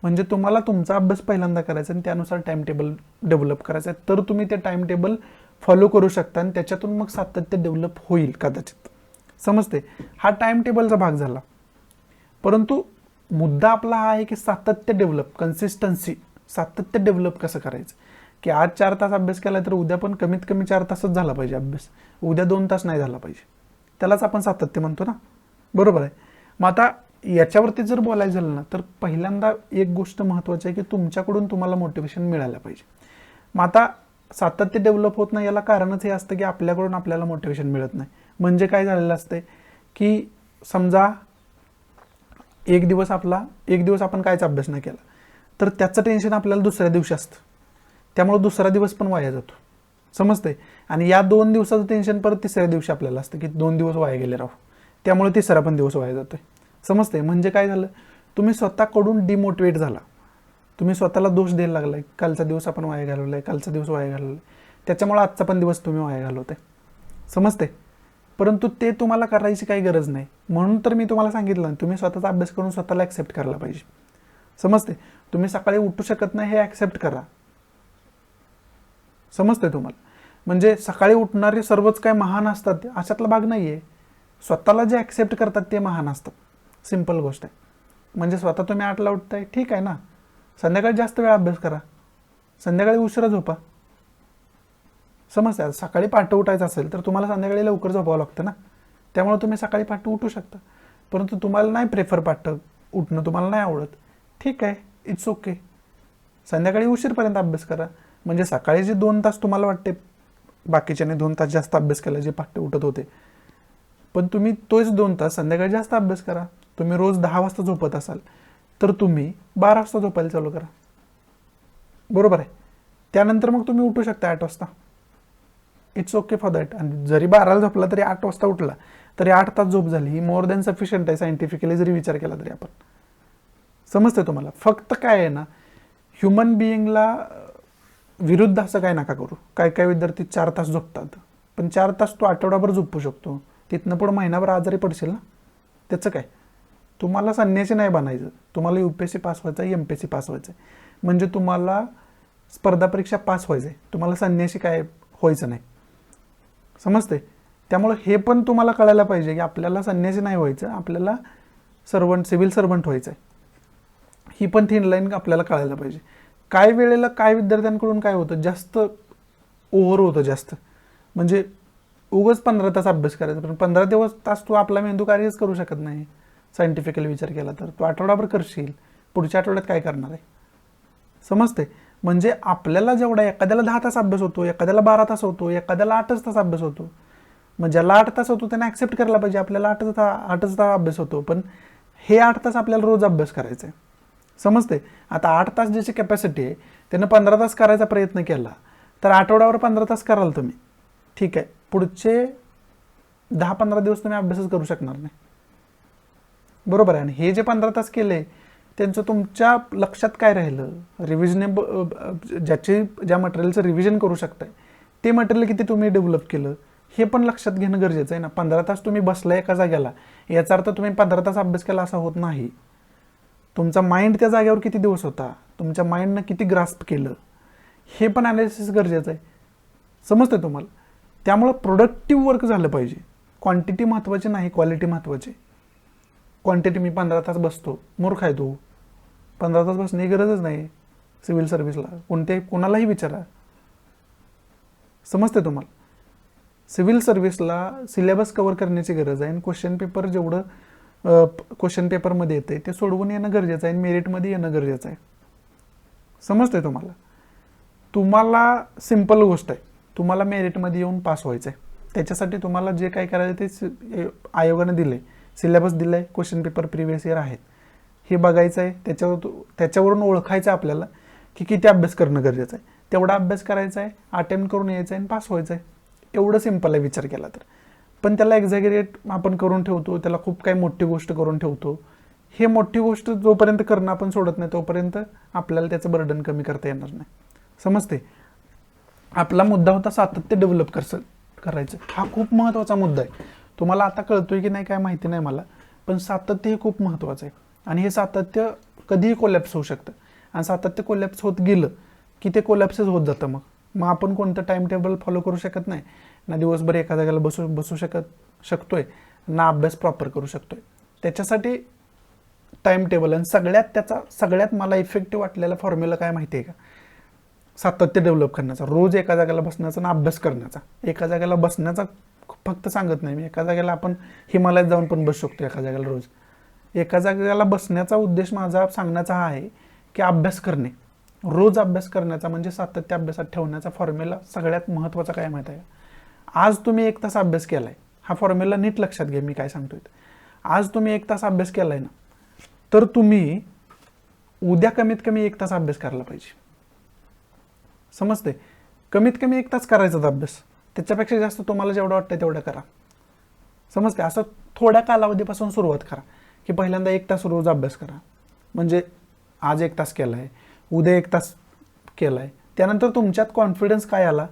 म्हणजे तुम्हाला तुमचा अभ्यास पहिल्यांदा करायचा आणि त्यानुसार टाइम टेबल डेव्हलप करायचा आहे. तर तुम्ही ते टाइम टेबल फॉलो करू शकता आणि त्याच्यातून मग सातत्य डेव्हलप होईल कदाचित. समजते. हा टाइम टेबलचा भाग झाला. परंतु मुद्दा आपला हा आहे की सातत्य डेव्हलप, कन्सिस्टन्सी, सातत्य डेव्हलप कसं करायचं. की आज 4 तास अभ्यास केला तर उद्या पण कमीत कमी 4 तासच झाला पाहिजे अभ्यास. उद्या 2 तास नाही झाला पाहिजे. त्यालाच आपण सातत्य म्हणतो ना. बरोबर आहे. मग आता याच्यावरती जर बोलायचं झालं ना तर पहिल्यांदा एक गोष्ट महत्त्वाची आहे की तुमच्याकडून तुम्हाला मोटिवेशन मिळायला पाहिजे. मग आता सातत्य डेव्हलप होत नाही याला कारणच हे असतं की आपल्याकडून आपल्याला मोटिवेशन मिळत नाही. म्हणजे काय झालेलं असतं की समजा एक दिवस आपण कायचा अभ्यास नाही केला तर त्याचं टेन्शन आपल्याला दुसऱ्या दिवशी असतं, त्यामुळे दुसरा दिवस पण वाया जातो. समजते. आणि या 2 दिवसाचं टेन्शन परत तिसऱ्या दिवशी आपल्याला असतं की 2 दिवस वाया गेले राहू, त्यामुळे तिसरा पण दिवस वाया जातोय. समजते. म्हणजे काय झालं, तुम्ही स्वतःकडून डिमोटिवेट झाला, तुम्ही स्वतःला दोष द्यायला लागलाय, कालचा दिवस आपण वाया घालवलाय, कालचा दिवस वाया घालवलाय, त्याच्यामुळे आजचा पण दिवस तुम्ही वाया घालवताय. समजते. परंतु ते तुम्हाला करायची काही गरज नाही. म्हणून तर मी तुम्हाला सांगितलं, तुम्ही स्वतःचा अभ्यास करून स्वतःला ॲक्सेप्ट करायला पाहिजे. समजते. तुम्ही सकाळी उठू शकत नाही हे ॲक्सेप्ट करा. समजते तुम्हाला. म्हणजे सकाळी उठणारे सर्वच काय महान असतात अशातला भाग नाही आहे. स्वतःला जे ॲक्सेप्ट करतात ते महान असतात. सिंपल गोष्ट आहे. म्हणजे स्वतः तुम्ही 8ला उठताय, ठीक आहे ना, संध्याकाळी जास्त वेळ अभ्यास करा, संध्याकाळी उशिरा झोपा. समजते. सकाळी पहाटे उठायचं असेल तर तुम्हाला संध्याकाळी लवकर झोपावं लागतं ना, त्यामुळे तुम्ही सकाळी पहाटे उठू शकता. परंतु तुम्हाला नाही प्रेफर पहाटे उठणं, तुम्हाला नाही आवडत, ठीक आहे, इट्स ओके. संध्याकाळी उशीरपर्यंत अभ्यास करा. म्हणजे सकाळी जे 2 तास तुम्हाला वाटते बाकीच्याने 2 तास जास्त अभ्यास केला जे पहाटे उठत होते, पण तुम्ही तोच 2 तास संध्याकाळी जास्त अभ्यास करा. तुम्ही रोज 10 वाजता झोपत असाल तर तुम्ही 12 वाजता झोपायला चालू करा. बरोबर आहे. त्यानंतर मग तुम्ही उठू शकता 8 वाजता. It's okay for that. आणि जरी 12ला झोपला तरी 8 वाजता उठला तरी 8 तास झोप झाली, ही मोर दॅन सफिशियंट आहे सायंटिफिकली जरी विचार केला तरी आपण. समजते तुम्हाला. फक्त काय आहे ना, ह्युमन बिईंगला विरुद्ध असं काय नका करू. काय काय विद्यार्थी 4 तास झोपतात, पण 4 तास तो आठवडाभर झोपू शकतो, तिथनं पुढं महिनाभर आजारी पडशील ना, त्याचं काय. तुम्हाला संन्यासी नाही बनायचं, तुम्हाला UPSC पास व्हायचं आहे, MPSC पास व्हायचं आहे, म्हणजे तुम्हाला स्पर्धा परीक्षा पास व्हायचं आहे, तुम्हाला संन्यासी काय व्हायचं नाही. समजते. त्यामुळे हे पण तुम्हाला कळायला पाहिजे की आपल्याला संन्यासी नाही व्हायचं, आपल्याला सिव्हिल सर्वंट व्हायचं आहे. ही पण थिन लाईन आपल्याला कळायला पाहिजे. काय वेळेला काय विद्यार्थ्यांकडून काय होतं, जास्त ओव्हर होतं जास्त, म्हणजे उगाच 15 तास अभ्यास करायचा, पण 15 तास तू आपला मेंदू कार्यच करू शकत नाही सायंटिफिकली विचार केला तर. तू आठवडाभर करशील, पुढच्या आठवड्यात काय करणार आहे. समजते. म्हणजे आपल्याला जेवढा, एखाद्याला 10 तास अभ्यास होतो, एखाद्याला 12 तास होतो, एखाद्याला 8च तास अभ्यास होतो. मग ज्याला 8 तास होतो त्याने ॲक्सेप्ट करायला पाहिजे आपल्याला 8च तास अभ्यास होतो, पण हे 8 तास आपल्याला रोज अभ्यास करायचा आहे. समजते. आता 8 तास ज्याची कॅपॅसिटी आहे त्यानं 15 तास करायचा प्रयत्न केला तर आठवड्यावर 15 तास कराल तुम्ही, ठीक आहे. पुढचे 10-15 दिवस तुम्ही अभ्यासच करू शकणार नाही. बरोबर आहे. आणि हे जे 15 तास केले त्यांचं तुमच्या लक्षात काय राहिलं, ज्या मटेरियलचं रिव्हिजन करू शकताय ते मटेरियल किती तुम्ही डेव्हलप केलं हे पण लक्षात घेणं गरजेचं आहे ना. 15 तास तुम्ही बसलाय एका जाग्याला, याचा अर्थ तुम्ही 15 तास अभ्यास केला असा होत नाही. तुमचा माइंड त्या जागेवर किती दिवस होता, तुमच्या माइंडनं किती ग्रास्प केलं, हे पण ॲनालिसिस गरजेचं आहे. समजतं तुम्हाला. त्यामुळं प्रोडक्टिव्ह वर्क झालं पाहिजे. क्वांटिटी महत्त्वाची नाही, क्वालिटी महत्त्वाची. क्वांटिटी मी 15 तास बसतो, मूर्ख आहे तू. 15 तास बसण्याची गरजच नाही सिव्हिल सर्व्हिसला, कोणालाही विचारा. समजते तुम्हाला. सिव्हिल सर्व्हिसला सिलेबस कव्हर करण्याची गरज आहे आणि क्वेश्चन पेपर जेवढं क्वेश्चन पेपरमध्ये येते ते सोडवून येणं गरजेचं आहे आणि मेरिटमध्ये येणं गरजेचं आहे. समजतंय तुम्हाला. तुम्हाला सिंपल गोष्ट आहे, तुम्हाला मेरिटमध्ये येऊन पास व्हायचं आहे. त्याच्यासाठी तुम्हाला जे काय करायचं ते आयोगाने दिलं आहे, सिलेबस दिलं आहे, क्वेश्चन पेपर प्रिव्हियस इयर आहेत, हे बघायचं आहे. त्याच्यावरून ओळखायचं आहे आपल्याला की किती अभ्यास करणं गरजेचं आहे. तेवढा अभ्यास करायचा आहे, अटेम्प्ट करून यायचं आहे आणि पास व्हायचं आहे. एवढं सिंपल आहे विचार केला तर. पण त्याला एक्झॅगरेट आपण करून ठेवतो, त्याला खूप काही मोठी गोष्ट करून ठेवतो. हे मोठी गोष्ट जोपर्यंत करणं आपण सोडत नाही तोपर्यंत आपल्याला त्याचं बर्डन कमी करता येणार नाही. समजते. आपला मुद्दा होता सातत्य डेव्हलप करायचं. हा खूप महत्त्वाचा मुद्दा आहे. तुम्हाला आता कळतोय की नाही काय माहिती नाही मला, पण सातत्य हे खूप महत्त्वाचं आहे. आणि हे सातत्य कधीही कोलॅप्स होऊ शकतं. आणि सातत्य कोलॅप्स होत गेलं की ते कोलॅप्सच होत जातं. मग आपण कोणतं टाइम टेबल फॉलो करू शकत नाही ना, दिवसभर एका जागेला बसू शकतोय ना, अभ्यास प्रॉपर करू शकतोय. त्याच्यासाठी टाइम टेबल. आणि सगळ्यात मला इफेक्टिव्ह वाटलेला फॉर्म्युला काय माहिती आहे का, सातत्य डेव्हलप करण्याचा. रोज एका जागेला बसण्याचा ना अभ्यास करण्याचा. एका जागेला बसण्याचा फक्त सांगत नाही मी, एका जागेला आपण हिमालयात जाऊन पण बसू शकतो एका जागेला रोज. एका जागेला बसण्याचा उद्देश माझा सांगण्याचा हा आहे की अभ्यास करणे, रोज अभ्यास करण्याचा, म्हणजे सातत्य अभ्यासात ठेवण्याचा फॉर्म्युला सगळ्यात महत्त्वाचा काय माहिती आहे. आज तुम्ही 1 तास अभ्यास केलाय, हा फॉर्म्युला नीट लक्षात घ्या मी काय सांगतोय. आज तुम्ही 1 तास अभ्यास केलाय ना, तर तुम्ही उद्या कमीत कमी 1 तास अभ्यास करायला पाहिजे. समजते? कमीत कमी 1 तास करायचा अभ्यास, त्याच्यापेक्षा जास्त तुम्हाला जेवढं वाटतं तेवढं करा. समजते? असं थोड्या कालावधीपासून सुरुवात करा, की पहिल्यांदा 1 तास रोज अभ्यास करा. म्हणजे आज 1 तास केलाय, उद्या 1 तास केलाय, त्यानंतर तुमच्यात कॉन्फिडन्स काय आला,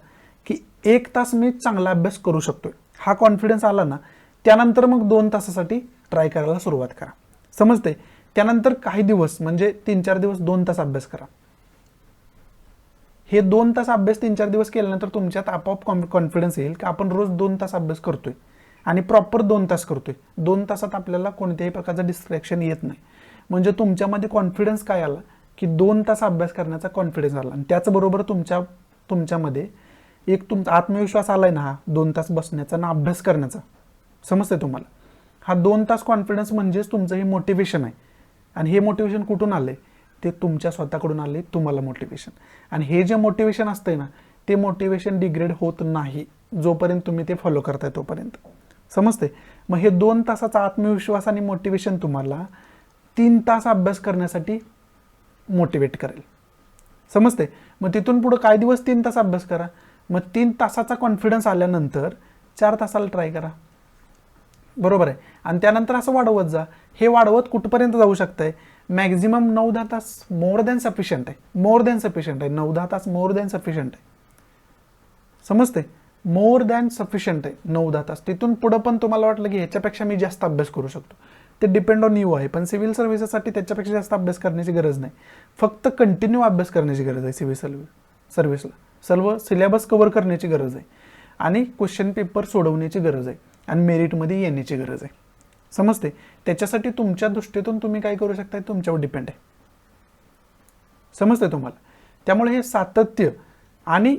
की 1 तास मी चांगला अभ्यास करू शकतोय, हा कॉन्फिडन्स आला ना, त्यानंतर मग 2 तासासाठी ट्राय करायला सुरुवात करा. समजते? त्यानंतर काही दिवस म्हणजे 3-4 दिवस 2 तास अभ्यास करा. हे 2 तास अभ्यास 3-4 दिवस केल्यानंतर तुमच्यात आपोआप कॉन्फिडन्स येईल की आपण रोज 2 तास अभ्यास करतोय आणि प्रॉपर 2 तास करतोय. 2 तासात आपल्याला कोणत्याही प्रकारचं डिस्ट्रॅक्शन येत नाही. म्हणजे तुमच्यामध्ये कॉन्फिडन्स काय आला, की 2 तास अभ्यास करण्याचा कॉन्फिडन्स आला. आणि त्याचबरोबर तुमच्यामध्ये एक तुमचा आत्मविश्वास आलाय ना, हा 2 तास बसण्याचा ना अभ्यास करण्याचा. समजते तुम्हाला? हा 2 तास कॉन्फिडन्स म्हणजेच तुमचं हे मोटिवेशन आहे. आणि हे मोटिवेशन कुठून आलंय? ते तुमच्या स्वतःकडून आले, तुम्हाला मोटिवेशन. आणि हे जे मोटिवेशन असतंय ना, ते मोटिवेशन डिग्रेड होत नाही जोपर्यंत तुम्ही ते फॉलो करताय तोपर्यंत. समजते? मग हे 2 तासाचा आत्मविश्वास आणि मोटिवेशन तुम्हाला 3 तास अभ्यास करण्यासाठी मोटिवेट करेल. समजते? मग तिथून पुढे काय दिवस 3 तास अभ्यास करा. मग 3 तासाचा कॉन्फिडन्स आल्यानंतर 4 तासाला ट्राय करा. बरोबर आहे? आणि त्यानंतर असं वाढवत जा. हे वाढवत कुठपर्यंत जाऊ शकतंय? मॅक्झिमम 9-10 तास मोर दॅन सफिशियंट आहे. मोर दॅन सफिशियंट आहे. 9-10 तास मोर दॅन सफिशियंट आहे. समजते? मोर दॅन सफिशियंट आहे 9-10 तास. तिथून पुढं पण तुम्हाला वाटलं की ह्याच्यापेक्षा मी जास्त अभ्यास करू शकतो, ते डिपेंड ऑन यू आहे. पण सिव्हिल सर्व्हिसेससाठी त्याच्यापेक्षा जास्त अभ्यास करण्याची गरज नाही. फक्त कंटिन्यू अभ्यास करण्याची गरज आहे. सिव्हिल सर्व्हिसला सर्व सिलेबस कव्हर करण्याची गरज आहे आणि क्वेश्चन पेपर सोडवण्याची गरज आहे आणि मेरिटमध्ये येण्याची गरज आहे. समजते? त्याच्यासाठी तुमच्या दृष्टीतून तुम्ही काय करू शकता तुमच्यावर डिपेंड आहे. समजते तुम्हाला? त्यामुळे हे सातत्य आणि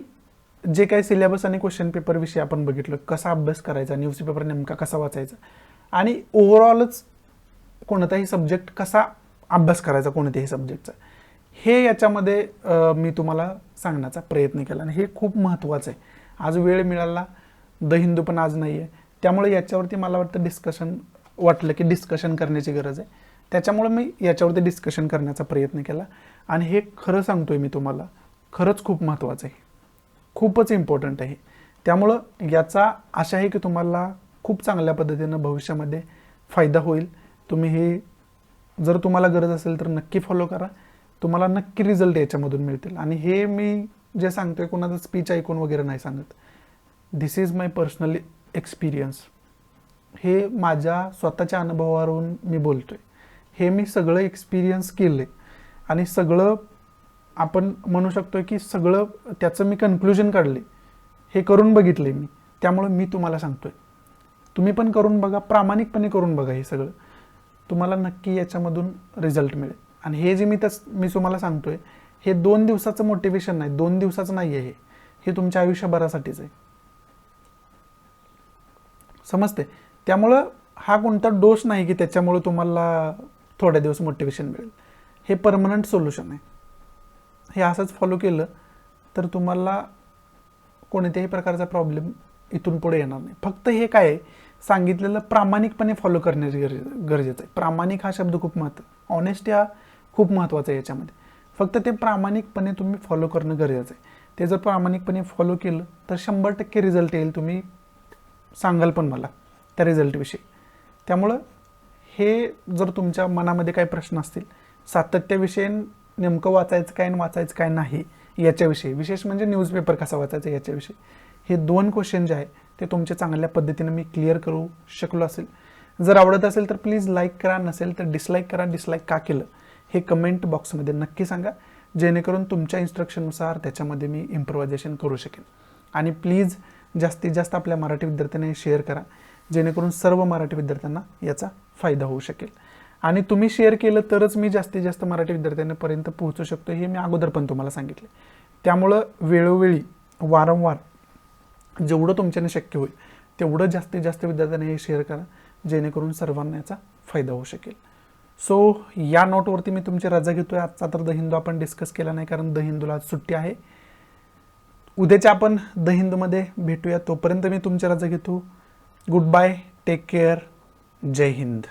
जे काही सिलेबस आणि क्वेश्चन पेपर विषयी आपण बघितलं, कसा अभ्यास करायचा, न्यूजपेपर नेमका कसा वाचायचा आणि ओव्हरऑलच कोणताही सब्जेक्ट कसा अभ्यास करायचा कोणत्याही सब्जेक्टचा, हे याच्यामध्ये मी तुम्हाला सांगण्याचा प्रयत्न केला. आणि हे खूप महत्त्वाचं आहे. आज वेळ मिळाला, द हिंदू पण आज नाही आहे, त्यामुळे याच्यावरती मला वाटलं की डिस्कशन करण्याची गरज आहे. त्याच्यामुळे मी याच्यावरती डिस्कशन करण्याचा प्रयत्न केला. आणि हे खरं सांगतोय मी तुम्हाला, खरंच खूप महत्त्वाचं आहे, खूपच इम्पॉर्टंट आहे. त्यामुळं याचा आशा आहे की तुम्हाला खूप चांगल्या पद्धतीनं भविष्यामध्ये फायदा होईल. तुम्ही हे जर तुम्हाला गरज असेल तर नक्की फॉलो करा. तुम्हाला नक्की रिझल्ट याच्यामधून मिळतील. आणि हे मी जे सांगतोय कोणाचं स्पीच ऐकून वगैरे नाही सांगत. दिस इज माय पर्सनल एक्सपिरियन्स. हे माझ्या स्वतःच्या अनुभवावरून मी बोलतोय. हे मी सगळं एक्सपिरियन्स केलं आणि सगळं आपण म्हणू शकतो की सगळं त्याचं मी कन्क्लुजन काढले, हे करून बघितले मी. त्यामुळे मी तुम्हाला सांगतोय, तुम्ही पण करून बघा, प्रामाणिकपणे करून बघा. हे सगळं तुम्हाला नक्की याच्यामधून रिझल्ट मिळेल. आणि हे जे मी तुम्हाला सांगतोय, हे 2 दिवसाचं मोटिवेशन नाही, 2 दिवसाचं नाही आहे. हे तुमच्या आयुष्यभरासाठीच आहे. समजते? त्यामुळं हा कोणता डोस नाही की त्याच्यामुळे तुम्हाला थोड्या दिवस मोटिवेशन मिळेल. हे परमनंट सोल्युशन आहे. हे असंच फॉलो केलं तर तुम्हाला कोणत्याही प्रकारचा प्रॉब्लेम इथून पुढे येणार नाही. फक्त हे काय आहे, सांगितलेलं प्रामाणिकपणे फॉलो करण्याची गरजेचं आहे. प्रामाणिक हा शब्द खूप ऑनेस्टी हा खूप महत्त्वाचा आहे याच्यामध्ये. फक्त ते प्रामाणिकपणे तुम्ही फॉलो करणं गरजेचं आहे. ते जर प्रामाणिकपणे फॉलो केलं तर 100% रिझल्ट येईल. तुम्ही सांगाल पण मला त्या रिझल्टविषयी. त्यामुळं हे जर तुमच्या मनामध्ये काही प्रश्न असतील सातत्याविषयी, नेमकं वाचायचं काय आणि वाचायचं काय नाही याच्याविषयी, विशेष म्हणजे न्यूजपेपर कसा वाचायचा याच्याविषयी, हे 2 क्वेश्चन जे आहे ते तुमच्या चांगल्या पद्धतीने मी क्लिअर करू शकलो असेल. जर आवडत असेल तर प्लीज लाईक करा, नसेल तर डिसलाईक करा. डिसलाईक का केलं हे कमेंट बॉक्समध्ये नक्की सांगा, जेणेकरून तुमच्या इन्स्ट्रक्शननुसार त्याच्यामध्ये मी इम्प्रोव्हायझेशन करू शकेन. आणि प्लीज जास्तीत जास्त आपल्या मराठी विद्यार्थ्यांना शेअर करा, जेणेकरून सर्व मराठी विद्यार्थ्यांना याचा फायदा होऊ शकेल. आणि तुम्ही शेअर केलं तरच मी जास्तीत जास्त मराठी विद्यार्थ्यांपर्यंत पोहोचू शकतो, हे मी अगोदर पण तुम्हाला सांगितले. त्यामुळं वेळोवेळी वारंवार जेवढं तुमच्याने शक्य होईल तेवढं जास्तीत जास्त विद्यार्थ्यांना हे शेअर करा, जेणेकरून सर्वांना याचा फायदा होऊ शकेल. सो या नोटवरती मी तुमची रजा घेतोय. आजचा तर द हिंदू आपण डिस्कस केला नाही, कारण द हिंदूला आज सुट्टी आहे. उद्याच्या आपण द हिंदूमध्ये भेटूया. तोपर्यंत मी तुमची रजा घेतो. गुड बाय, टेक केअर, जय हिंद.